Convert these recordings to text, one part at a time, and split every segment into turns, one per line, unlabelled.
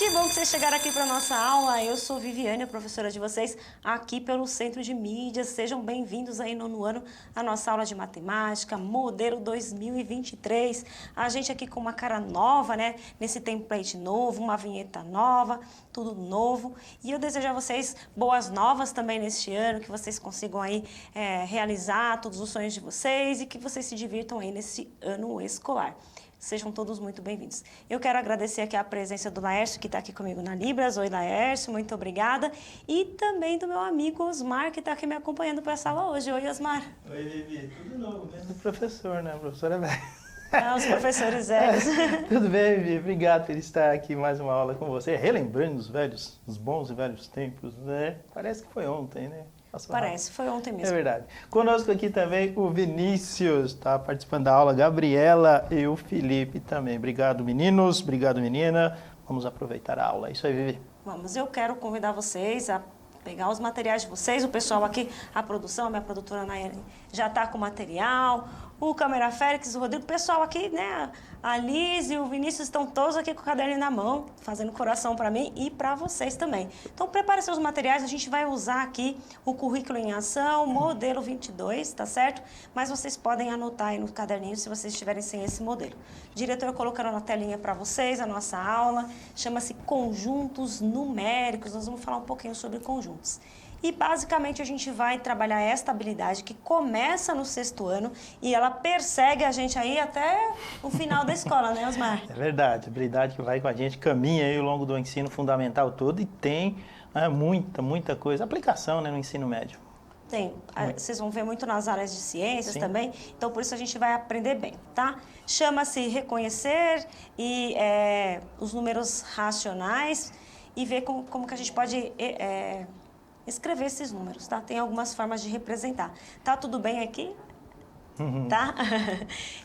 Que bom que vocês chegaram aqui para nossa aula. Eu sou Viviane, a professora de vocês, aqui pelo Centro de Mídias. Sejam bem-vindos aí no ano à nossa aula de matemática, modelo 2023. A gente aqui com uma cara nova, né? Nesse template novo, uma vinheta nova, tudo novo. E eu desejo a vocês boas novas também neste ano, que vocês consigam aí realizar todos os sonhos de vocês e que vocês se divirtam aí nesse ano escolar. Sejam todos muito bem-vindos. Eu quero agradecer aqui a presença do Laércio, que está aqui comigo na Libras. Oi, Laércio, muito obrigada. E também do meu amigo Osmar, que está aqui me acompanhando para essa aula hoje. Oi, Osmar.
Oi, Vivi. Tudo novo, mesmo professor, né? A professora é velha.
Ah, os professores velhos.
Tudo bem, Vivi? Obrigado por estar aqui mais uma aula com você. Relembrando os bons e velhos tempos, né? Parece que foi ontem, né?
Parece, foi ontem mesmo.
É verdade. Conosco aqui também o Vinícius, está participando da aula, Gabriela e o Felipe também. Obrigado, meninos. Obrigado, menina. Vamos aproveitar a aula. É isso aí, Vivi.
Vamos, eu quero convidar vocês a pegar os materiais de vocês. O pessoal aqui, a produção, a minha produtora Nayane, já está com material. O Câmera Félix, o Rodrigo, o pessoal aqui, né? A Liz e o Vinícius estão todos aqui com o caderno na mão, fazendo coração para mim e para vocês também. Então, prepare seus materiais, a gente vai usar aqui o currículo em ação, modelo 22, tá certo? Mas vocês podem anotar aí no caderninho se vocês estiverem sem esse modelo. O diretor colocando na telinha para vocês a nossa aula, chama-se Conjuntos Numéricos, nós vamos falar um pouquinho sobre conjuntos. E, basicamente, a gente vai trabalhar esta habilidade que começa no 6º ano e ela persegue a gente aí até o final da escola, né, Osmar?
É verdade, habilidade que vai com a gente, caminha aí ao longo do ensino fundamental todo e tem muita coisa, aplicação, né, no ensino médio.
Tem, vocês vão ver muito nas áreas de ciências. Sim. Também, então por isso a gente vai aprender bem, tá? Chama-se reconhecer e os números racionais e ver como que a gente pode... escrever esses números, tá? Tem algumas formas de representar. Tá tudo bem aqui? Tá?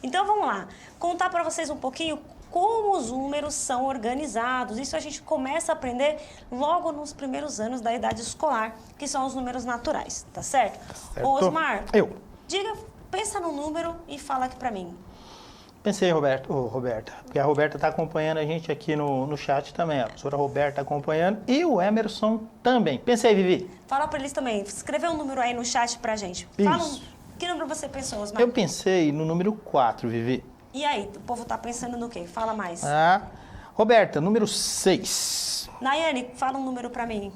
Então, vamos lá. Contar para vocês um pouquinho como os números são organizados. Isso a gente começa a aprender logo nos primeiros anos da idade escolar, que são os números naturais, tá certo?
Certo.
Ô, Osmar,
diga,
pensa no número e fala aqui para mim.
Pensei, Roberta, porque a Roberta está acompanhando a gente aqui no chat também. A professora Roberta acompanhando e o Emerson também. Pensei, Vivi.
Fala para eles também. Escreve um número aí no chat pra gente.
Isso.
Fala que número você pensou, Osmar?
Eu pensei no número 4, Vivi.
E aí, o povo tá pensando no quê? Fala mais.
Roberta, número 6.
Nayane, fala um número para mim.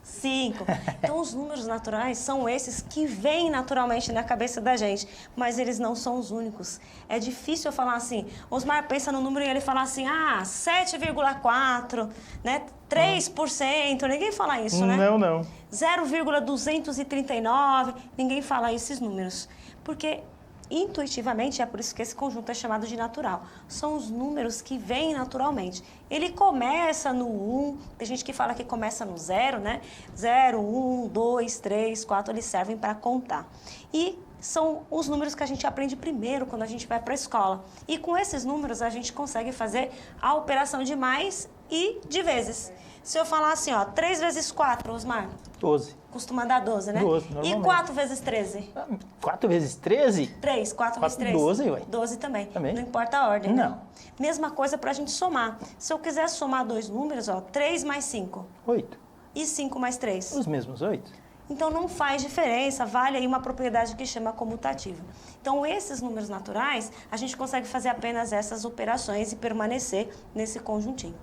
5. Então, os números naturais são esses que vêm naturalmente na cabeça da gente, mas eles não são os únicos. É difícil eu falar assim, Osmar pensa no número e ele fala assim, 7,4, né? 3%, ninguém fala isso, né?
Não.
0,239, ninguém fala esses números. Porque intuitivamente, é por isso que esse conjunto é chamado de natural. São os números que vêm naturalmente. Ele começa no 1, tem gente que fala que começa no 0, né? 0, 1, 2, 3, 4, eles servem para contar. E são os números que a gente aprende primeiro quando a gente vai para a escola. E com esses números a gente consegue fazer a operação de mais e de vezes. Se eu falar assim, 3 vezes 4, Osmar?
12.
Costuma dar 12, né?
12, normalmente.
E 4 vezes 13?
4 vezes 13?
3, 4 vezes 3.
12, ué.
12 também. Não importa a ordem,
não.
Né? Mesma coisa para a gente somar. Se eu quiser somar dois números, 3 mais 5.
8.
E 5 mais 3?
Os mesmos 8.
Então, não faz diferença, vale aí uma propriedade que chama comutativa. Então, esses números naturais, a gente consegue fazer apenas essas operações e permanecer nesse conjuntinho.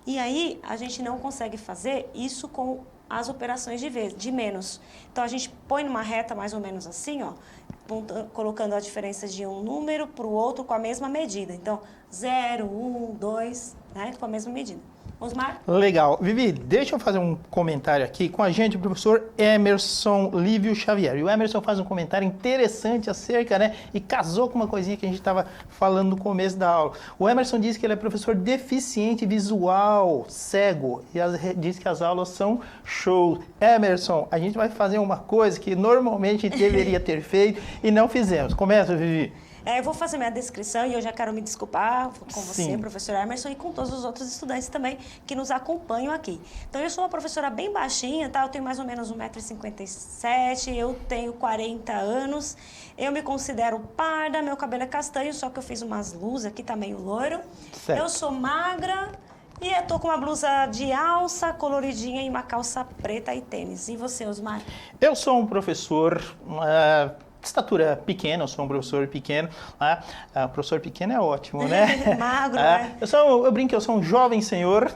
E aí, a gente não consegue fazer isso com as operações de menos. Então, a gente põe numa reta mais ou menos assim, colocando a diferença de um número para o outro com a mesma medida. Então, 0, 1, 2, né, com a mesma medida. Osmar?
Legal. Vivi, deixa eu fazer um comentário aqui com a gente, o professor Emerson Lívio Xavier. E o Emerson faz um comentário interessante acerca, né? E casou com uma coisinha que a gente estava falando no começo da aula. O Emerson diz que ele é professor deficiente visual, cego, e diz que as aulas são show. Emerson, a gente vai fazer uma coisa que normalmente deveria ter feito e não fizemos. Começa, Vivi.
Eu vou fazer minha descrição e eu já quero me desculpar com você, professor Emerson, e com todos os outros estudantes também que nos acompanham aqui. Então, eu sou uma professora bem baixinha, tá? Eu tenho mais ou menos 1,57 m, eu tenho 40 anos, eu me considero parda, meu cabelo é castanho, só que eu fiz umas luzes aqui, tá meio loiro.
Certo.
Eu sou magra E eu tô com uma blusa de alça coloridinha e uma calça preta e tênis. E você, Osmar?
Eu sou um professor de estatura pequena, eu sou um professor pequeno. Professor pequeno é ótimo, né?
Magro, né?
Eu brinco que eu sou um jovem senhor,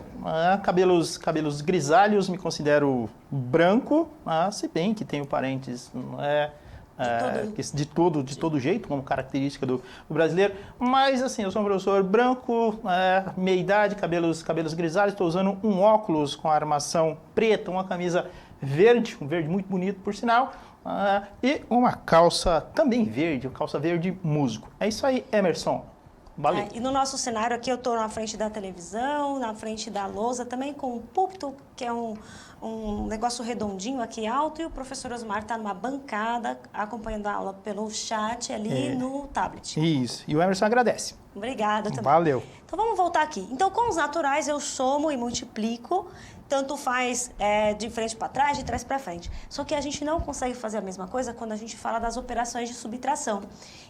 cabelos grisalhos, me considero branco, se bem que tenho parentes de todo jeito, como característica do brasileiro. Mas, assim, eu sou um professor branco, meia idade, cabelos grisalhos. Estou usando um óculos com armação preta, uma camisa verde, um verde muito bonito, por sinal. E uma calça também verde, uma calça verde musgo. É isso aí, Emerson. Valeu.
E no nosso cenário aqui, eu estou na frente da televisão, na frente da lousa, também com um púlpito, que é um negócio redondinho aqui alto, e o professor Osmar está numa bancada, acompanhando a aula pelo chat ali no tablet.
Isso, e o Emerson agradece.
Obrigada também.
Valeu.
Então vamos voltar aqui. Então, com os naturais, eu somo e multiplico, tanto faz de frente para trás, de trás para frente. Só que a gente não consegue fazer a mesma coisa quando a gente fala das operações de subtração.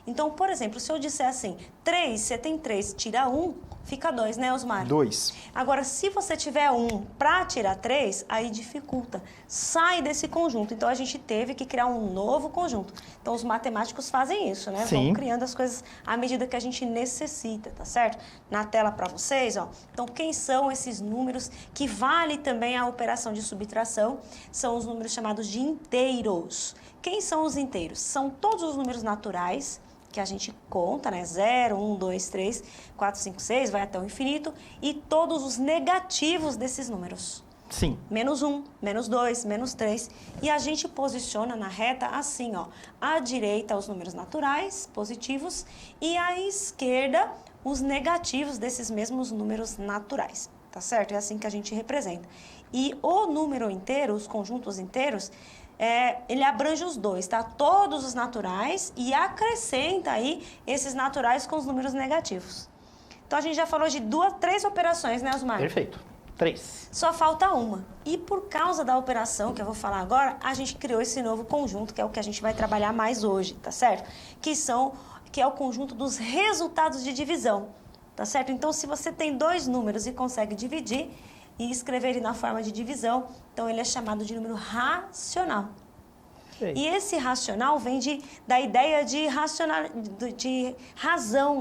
Então, por exemplo, se eu disser assim, 3, você tem 3, tira 1, fica 2, né, Osmar?
2.
Agora, se você tiver 1 para tirar 3, aí dificulta. Sai desse conjunto. Então, a gente teve que criar um novo conjunto. Então, os matemáticos fazem isso, né?
Sim.
Vão criando as coisas à medida que a gente necessita, tá certo? Na tela para vocês, ó. Então, quem são esses números que vale também a operação de subtração? São os números chamados de inteiros. Quem são os inteiros? São todos os números naturais que a gente conta, né? 0, 1, 2, 3, 4, 5, 6, vai até o infinito. E todos os negativos desses números.
Sim.
Menos 1, menos 2, menos 3. E a gente posiciona na reta assim, ó. À direita, os números naturais, positivos. E à esquerda, os negativos desses mesmos números naturais. Tá certo? É assim que a gente representa. E o número inteiro, os conjuntos inteiros, ele abrange os dois, tá? Todos os naturais e acrescenta aí esses naturais com os números negativos. Então, a gente já falou de 3 operações, né, Osmar?
Perfeito. 3.
Só falta uma. E por causa da operação que eu vou falar agora, a gente criou esse novo conjunto, que é o que a gente vai trabalhar mais hoje, tá certo? Que é o conjunto dos resultados de divisão, tá certo? Então, se você tem 2 números e consegue dividir e escrever ele na forma de divisão, então ele é chamado de número racional. E esse racional vem da ideia de razão,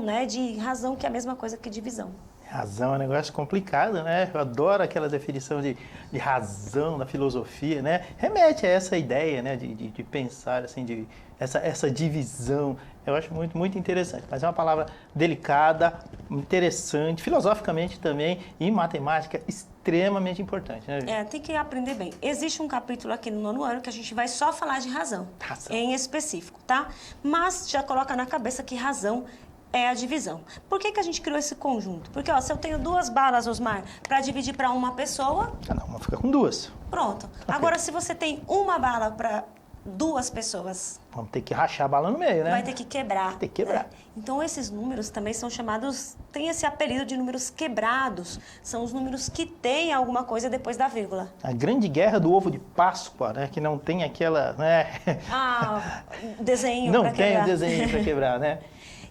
né? De razão, que é a mesma coisa que divisão.
Razão é um negócio complicado, né? Eu adoro aquela definição de razão na filosofia, né? Remete a essa ideia, né? De pensar, assim, essa divisão. Eu acho muito, muito interessante. Mas é uma palavra delicada, interessante, filosoficamente também, e matemática extremamente importante, né?
Tem que aprender bem. Existe um capítulo aqui no 9º ano que a gente vai só falar de razão. Em específico, tá? Mas já coloca na cabeça que razão é a divisão. Por que a gente criou esse conjunto? Porque, ó, se eu tenho 2 balas, Osmar, para dividir para uma pessoa...
Cada uma fica com 2.
Pronto. Okay. Agora, se você tem uma bala para 2 pessoas...
Vamos ter que rachar a bala no meio, né?
Vai ter que quebrar.
Tem que quebrar.
Né? Então, esses números também são chamados... Tem esse apelido de números quebrados. São os números que têm alguma coisa depois da vírgula.
A grande guerra do ovo de Páscoa, né? Que não tem aquela... né?
Desenho para quebrar.
Não tem o desenho para quebrar, né?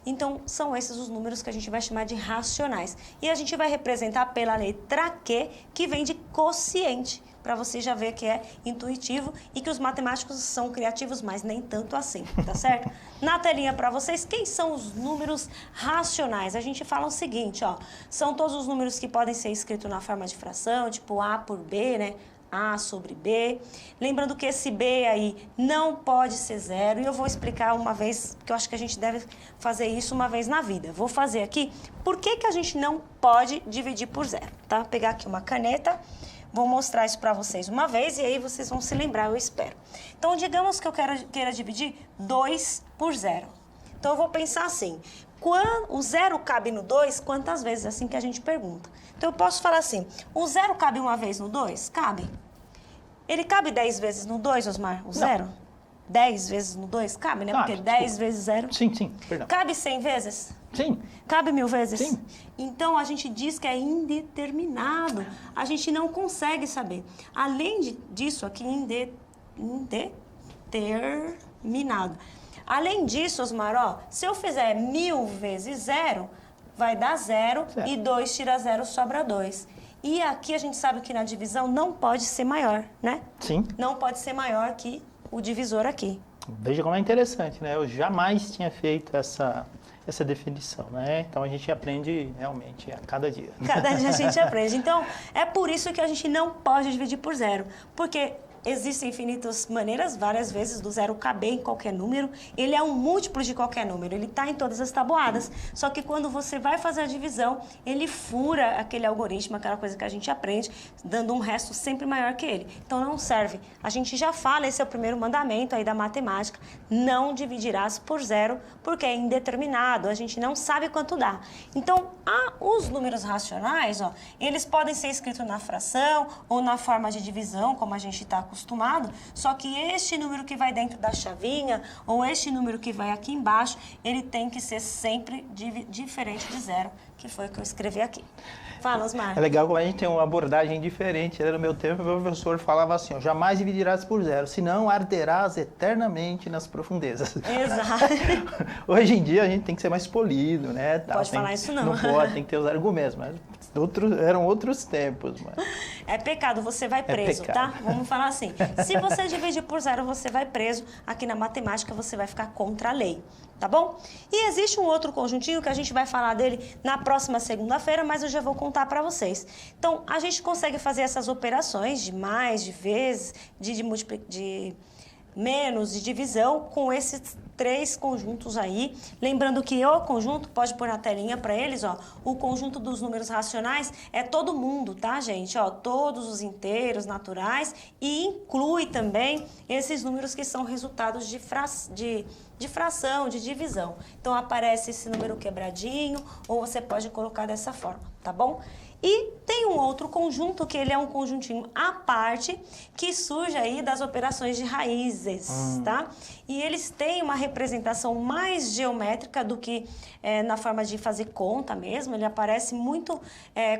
Então, são esses os números que a gente vai chamar de racionais. E a gente vai representar pela letra Q, que vem de quociente, para você já ver que é intuitivo e que os matemáticos são criativos, mas nem tanto assim, tá certo? Na telinha para vocês, quem são os números racionais? A gente fala o seguinte, ó, são todos os números que podem ser escritos na forma de fração, tipo A por B, né? A sobre B. Lembrando que esse B aí não pode ser 0. E eu vou explicar uma vez, porque eu acho que a gente deve fazer isso uma vez na vida. Vou fazer aqui por que a gente não pode dividir por 0, tá? Vou pegar aqui uma caneta, vou mostrar isso para vocês uma vez e aí vocês vão se lembrar, eu espero. Então, digamos que eu queira dividir 2 por 0. Então, eu vou pensar assim, o 0 cabe no 2, quantas vezes? Assim que a gente pergunta. Então, eu posso falar assim, o 0 cabe uma vez no 2? Cabe. Ele cabe 10 vezes no 2, Osmar? O 0? 10 vezes no 2? Cabe, né? Porque 10 vezes 0...
Sim, perdão.
Cabe 100 vezes?
Sim.
Cabe 1000 vezes?
Sim.
Então, a gente diz que é indeterminado. A gente não consegue saber. Além disso, aqui, indeterminado. Além disso, Osmar, ó, se eu fizer 1000 vezes 0, vai dar 0 e 2 tira 0, sobra 2. E aqui a gente sabe que na divisão não pode ser maior, né?
Sim.
Não pode ser maior que o divisor aqui.
Veja como é interessante, né? Eu jamais tinha feito essa definição, né? Então a gente aprende realmente a cada dia.
Cada dia a gente aprende. Então, é por isso que a gente não pode dividir por zero. Porque existem infinitas maneiras, várias vezes, do zero caber em qualquer número. Ele é um múltiplo de qualquer número, ele está em todas as tabuadas. Só que quando você vai fazer a divisão, ele fura aquele algoritmo, aquela coisa que a gente aprende, dando um resto sempre maior que ele. Então não serve. A gente já fala, esse é o primeiro mandamento aí da matemática, não dividirás por zero, porque é indeterminado, a gente não sabe quanto dá. Então, os números racionais, ó, eles podem ser escritos na fração ou na forma de divisão, como a gente está acostumado, só que este número que vai dentro da chavinha ou este número que vai aqui embaixo, ele tem que ser sempre diferente de zero, que foi o que eu escrevi aqui. Fala, Osmar.
É legal como a gente tem uma abordagem diferente. No meu tempo, o meu professor falava assim, ó, jamais dividirás por zero, senão arderás eternamente nas profundezas.
Exato.
Hoje em dia a gente tem que ser mais polido, né?
Pode falar isso não.
Não pode, tem que ter os argumentos, mas eram outros tempos. Mas...
É pecado, você vai preso, tá? Vamos falar assim. Se você dividir por zero, você vai preso. Aqui na matemática, você vai ficar contra a lei, tá bom? E existe um outro conjuntinho que a gente vai falar dele na próxima segunda-feira, mas eu já vou contar para vocês. Então, a gente consegue fazer essas operações de mais, de vezes, de menos, de divisão, com esses três conjuntos aí. Lembrando que o conjunto, pode pôr na telinha para eles, ó, o conjunto dos números racionais é todo mundo, tá, gente? Ó, todos os inteiros, naturais, e inclui também esses números que são resultados de fração, de divisão. Então, aparece esse número quebradinho, ou você pode colocar dessa forma, tá bom? E tem um outro conjunto, que ele é um conjuntinho à parte, que surge aí das operações de raízes, tá? E eles têm uma representação mais geométrica do que na forma de fazer conta mesmo. Ele aparece muito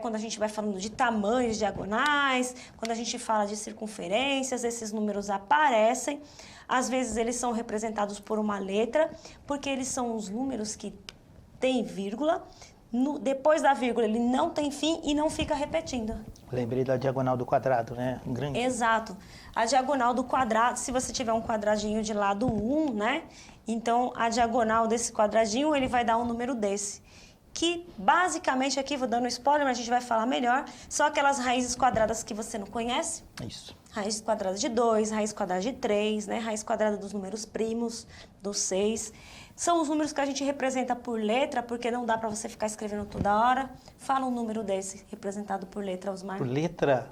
quando a gente vai falando de tamanhos diagonais, quando a gente fala de circunferências, esses números aparecem. Às vezes eles são representados por uma letra, porque eles são os números que têm vírgula. Depois da vírgula, ele não tem fim e não fica repetindo.
Lembrei da diagonal do quadrado, né? Grande.
Exato. A diagonal do quadrado, se você tiver um quadradinho de lado 1, né? Então, a diagonal desse quadradinho, ele vai dar um número desse. Que, basicamente, aqui, vou dando um spoiler, mas a gente vai falar melhor, são aquelas raízes quadradas que você não conhece.
Isso.
Raiz quadrada de 2, raiz quadrada de 3, né? Raiz quadrada dos números primos, do 6. São os números que a gente representa por letra, porque não dá para você ficar escrevendo toda hora. Fala um número desse, representado por letra, Osmar.
Por letra?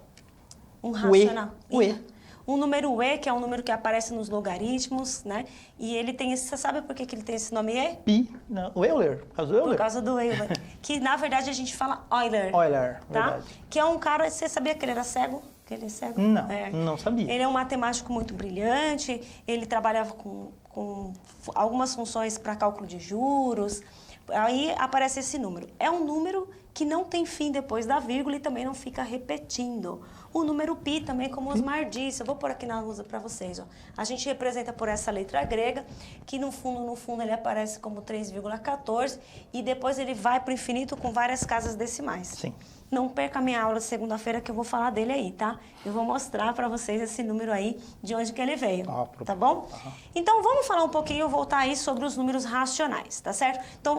Um racional.
O E.
Um número E, que é um número que aparece nos logaritmos, né? E ele tem esse... Você sabe por que ele tem esse nome E?
Pi. Não, o Euler. Por causa do Euler.
Por causa do Euler. Que, na verdade, a gente fala Euler.
Euler,
tá?
verdade.
Que é um cara... Você sabia que ele era cego? Que ele é cego?
Não, não sabia.
Ele é um matemático muito brilhante. Ele trabalhava com algumas funções para cálculo de juros. Aí aparece esse número. É um número que não tem fim depois da vírgula e também não fica repetindo. O número π também, como o Osmar disse, eu vou pôr aqui na lousa para vocês. Ó. A gente representa por essa letra grega, que no fundo ele aparece como 3,14 e depois ele vai para o infinito com várias casas decimais.
Sim.
Não perca a minha aula de segunda-feira que eu vou falar dele aí, tá? Eu vou mostrar para vocês esse número aí, de onde que ele veio, tá bom? Então, vamos falar um pouquinho, voltar aí sobre os números racionais, tá certo? Então,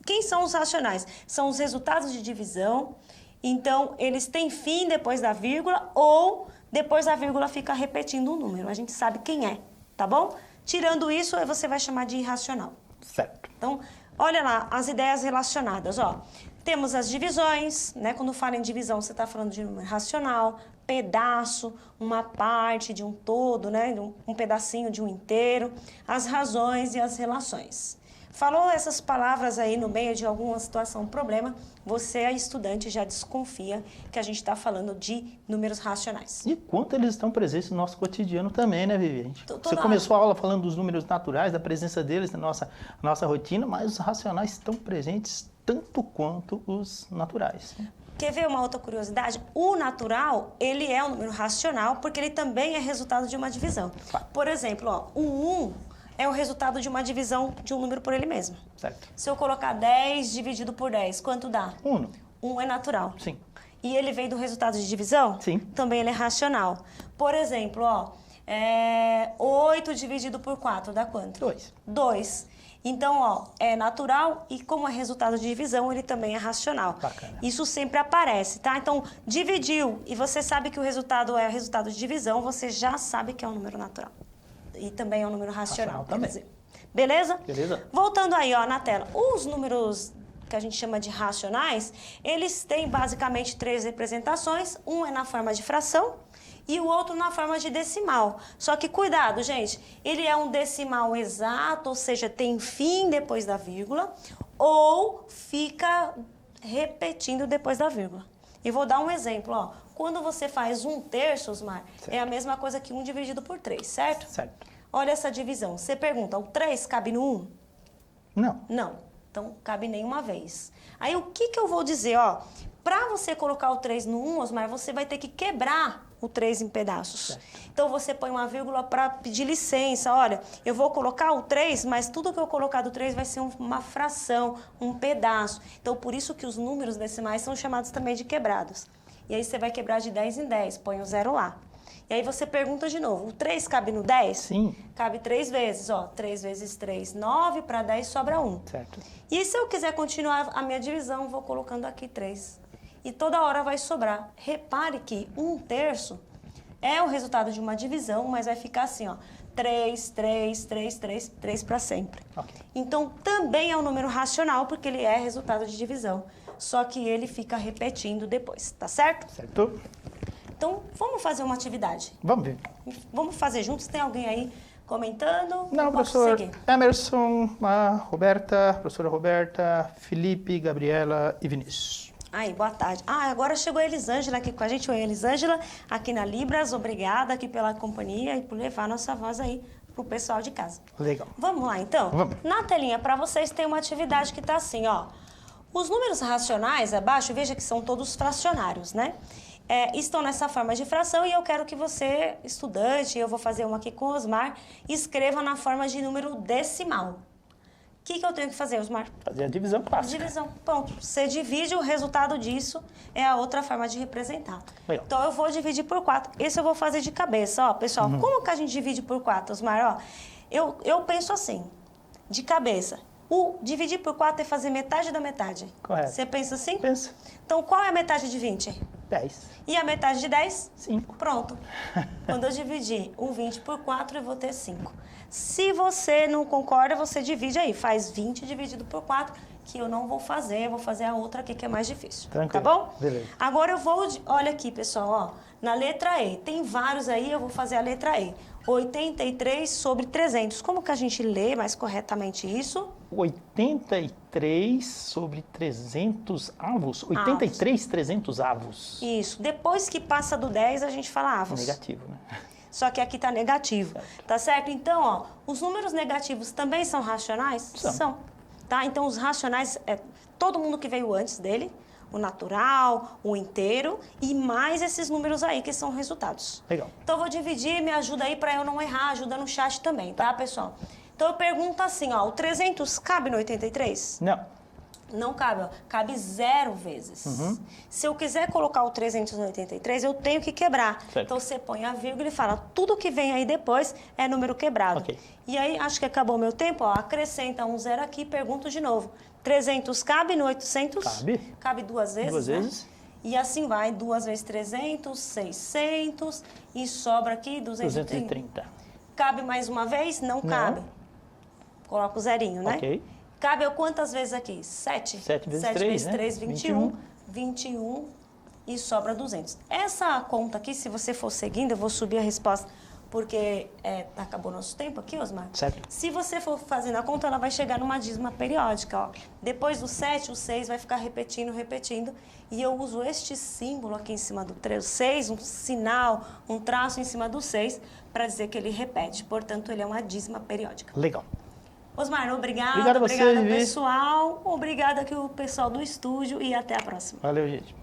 quem são os racionais? São os resultados de divisão. Então, eles têm fim depois da vírgula ou depois da vírgula fica repetindo um número. A gente sabe quem é, tá bom? Tirando isso, você vai chamar de irracional.
Certo.
Então, olha lá, as ideias relacionadas, ó. Temos as divisões, né? Quando fala em divisão, você está falando de número racional, pedaço, uma parte de um todo, né? Um pedacinho de um inteiro, as razões e as relações. Falou essas palavras aí no meio de alguma situação, problema, você, estudante, já desconfia que a gente está falando de números racionais.
E quanto eles estão presentes no nosso cotidiano também, né, Vivi? Você
Toda
começou a aula falando dos números naturais, da presença deles na nossa rotina, mas os racionais estão presentes tanto quanto os naturais.
Quer ver uma outra curiosidade? O natural, ele é um número racional porque ele também é resultado de uma divisão.
Claro.
Por exemplo, ó, o 1 é o resultado de uma divisão de um número por ele mesmo.
Certo.
Se eu colocar 10 dividido por 10, quanto dá?
1.
1 é natural.
Sim.
e ele vem do resultado de divisão,
Sim.
também ele é racional. Por exemplo, ó, 8 dividido por 4 dá quanto?
2.
2. Então, ó, é natural e como é resultado de divisão, ele também é racional.
Bacana.
Isso sempre aparece, tá? Então, dividiu e você sabe que o resultado é resultado de divisão, você já sabe que é um número natural. E também é um número racional.
Também.
Quer dizer, beleza?
Beleza.
Voltando aí, ó, na tela. Os números que a gente chama de racionais, eles têm basicamente 3 representações. Um é na forma de fração e o outro na forma de decimal. Só que cuidado, gente, ele é um decimal exato, ou seja, tem fim depois da vírgula, ou fica repetindo depois da vírgula. E vou dar um exemplo, ó. Quando você faz 1/3, Osmar, é a mesma coisa que 1 dividido por 3, certo?
Certo.
Olha essa divisão. Você pergunta, o 3 cabe no 1?
Não.
Não. Então, cabe nenhuma vez. Aí, o que eu vou dizer, ó? Para você colocar o 3 no 1, Osmar, você vai ter que quebrar o 3 em pedaços.
Certo.
Então, você põe uma vírgula para pedir licença. Olha, eu vou colocar o 3, mas tudo que eu colocar do 3 vai ser uma fração, um pedaço. Então, por isso que os números decimais são chamados também de quebrados. E aí, você vai quebrar de 10 em 10, põe o 0 lá. E aí, você pergunta de novo, o 3 cabe no 10?
Sim.
Cabe 3 vezes, ó. 3 vezes 3, 9, para 10 sobra 1.
Certo.
E se eu quiser continuar a minha divisão, vou colocando aqui 3. E toda hora vai sobrar. Repare que 1/3 é o resultado de uma divisão, mas vai ficar assim, ó. 3, 3, 3, 3, 3 para sempre.
Ok.
Então, também é um número racional, porque ele é resultado de divisão. Só que ele fica repetindo depois, tá certo?
Certo.
Então, vamos fazer uma atividade.
Vamos ver.
Vamos fazer juntos? Tem alguém aí comentando?
Não,
Eu posso
professor
seguir.
Emerson, a Roberta, professora Roberta, Felipe, Gabriela e Vinícius.
Aí, boa tarde. Ah, agora chegou a Elisângela aqui com a gente. Oi, Elisângela, aqui na Libras. Obrigada aqui pela companhia e por levar a nossa voz aí pro pessoal de casa.
Legal.
Vamos lá, então?
Vamos.
Na telinha, para vocês, tem uma atividade que tá assim, ó. Os números racionais abaixo, veja que são todos fracionários, né? Estão nessa forma de fração e eu quero que você, estudante, eu vou fazer uma aqui com o Osmar, escreva na forma de número decimal. O que eu tenho que fazer, Osmar?
Fazer a divisão clássica.
Divisão, ponto. Você divide, o resultado disso é a outra forma de representar.
Legal.
Então, eu vou dividir por 4. Esse eu vou fazer de cabeça, ó, pessoal. Como que a gente divide por 4, Osmar? Ó, eu penso assim, de cabeça. O dividir por 4 é fazer metade da metade.
Correto.
Você pensa assim?
Pensa.
Então, qual é a metade de 20?
10.
E a metade de 10?
5.
Pronto. Quando eu dividir o 20 por 4, eu vou ter 5. Se você não concorda, você divide aí. Faz 20 dividido por 4, que eu não vou fazer. Eu vou fazer a outra aqui, que é mais difícil.
Tranquilo.
Tá bom?
Beleza.
Agora eu vou... Olha aqui, pessoal, ó. Na letra E. Tem vários aí, eu vou fazer a letra E. 83 sobre 300. Como que a gente lê mais corretamente isso?
83 sobre 300 avos. 83, 300 avos.
Isso. Depois que passa do 10, a gente fala avos.
Negativo, né?
Só que aqui tá negativo,
Certo.
tá certo? Então, ó, os números negativos também são racionais?
São.
Tá? Então, os racionais é todo mundo que veio antes dele, o natural, o inteiro e mais esses números aí que são resultados.
Legal.
Então, eu vou dividir, me ajuda aí para eu não errar, ajuda no chat também, tá, pessoal? Então, eu pergunto assim, ó, o 300 cabe no 83?
Não.
Não cabe, ó. Cabe 0 vezes. Se eu quiser colocar o 383, eu tenho que quebrar.
Certo.
Então, você põe a vírgula e fala, tudo que vem aí depois é número quebrado.
Ok.
E aí, acho que acabou o meu tempo, ó. Acrescenta um 0 aqui, pergunto de novo. 300 cabe no 800?
Cabe.
Cabe 2 vezes,
2
né?
vezes.
E assim vai, 2 vezes 300, 600 e sobra aqui 230.
230.
Cabe mais uma vez? Não cabe. Coloca o zerinho, né?
Ok.
Cabe eu quantas vezes aqui? 7.
7 vezes
7
3,
vezes
né?
3, 21. 21 e sobra 200. Essa conta aqui, se você for seguindo, eu vou subir a resposta, porque acabou nosso tempo aqui, Osmar.
Certo.
Se você for fazendo a conta, ela vai chegar numa dízima periódica, ó. Depois do 7, o 6 vai ficar repetindo, repetindo. E eu uso este símbolo aqui em cima do 6, um sinal, um traço em cima do 6, para dizer que ele repete. Portanto, ele é uma dízima periódica.
Legal.
Osmar, obrigada.
Obrigado a você,
Obrigada,
Vivi.
pessoal. Obrigada aqui o pessoal do estúdio e até a próxima.
Valeu, gente.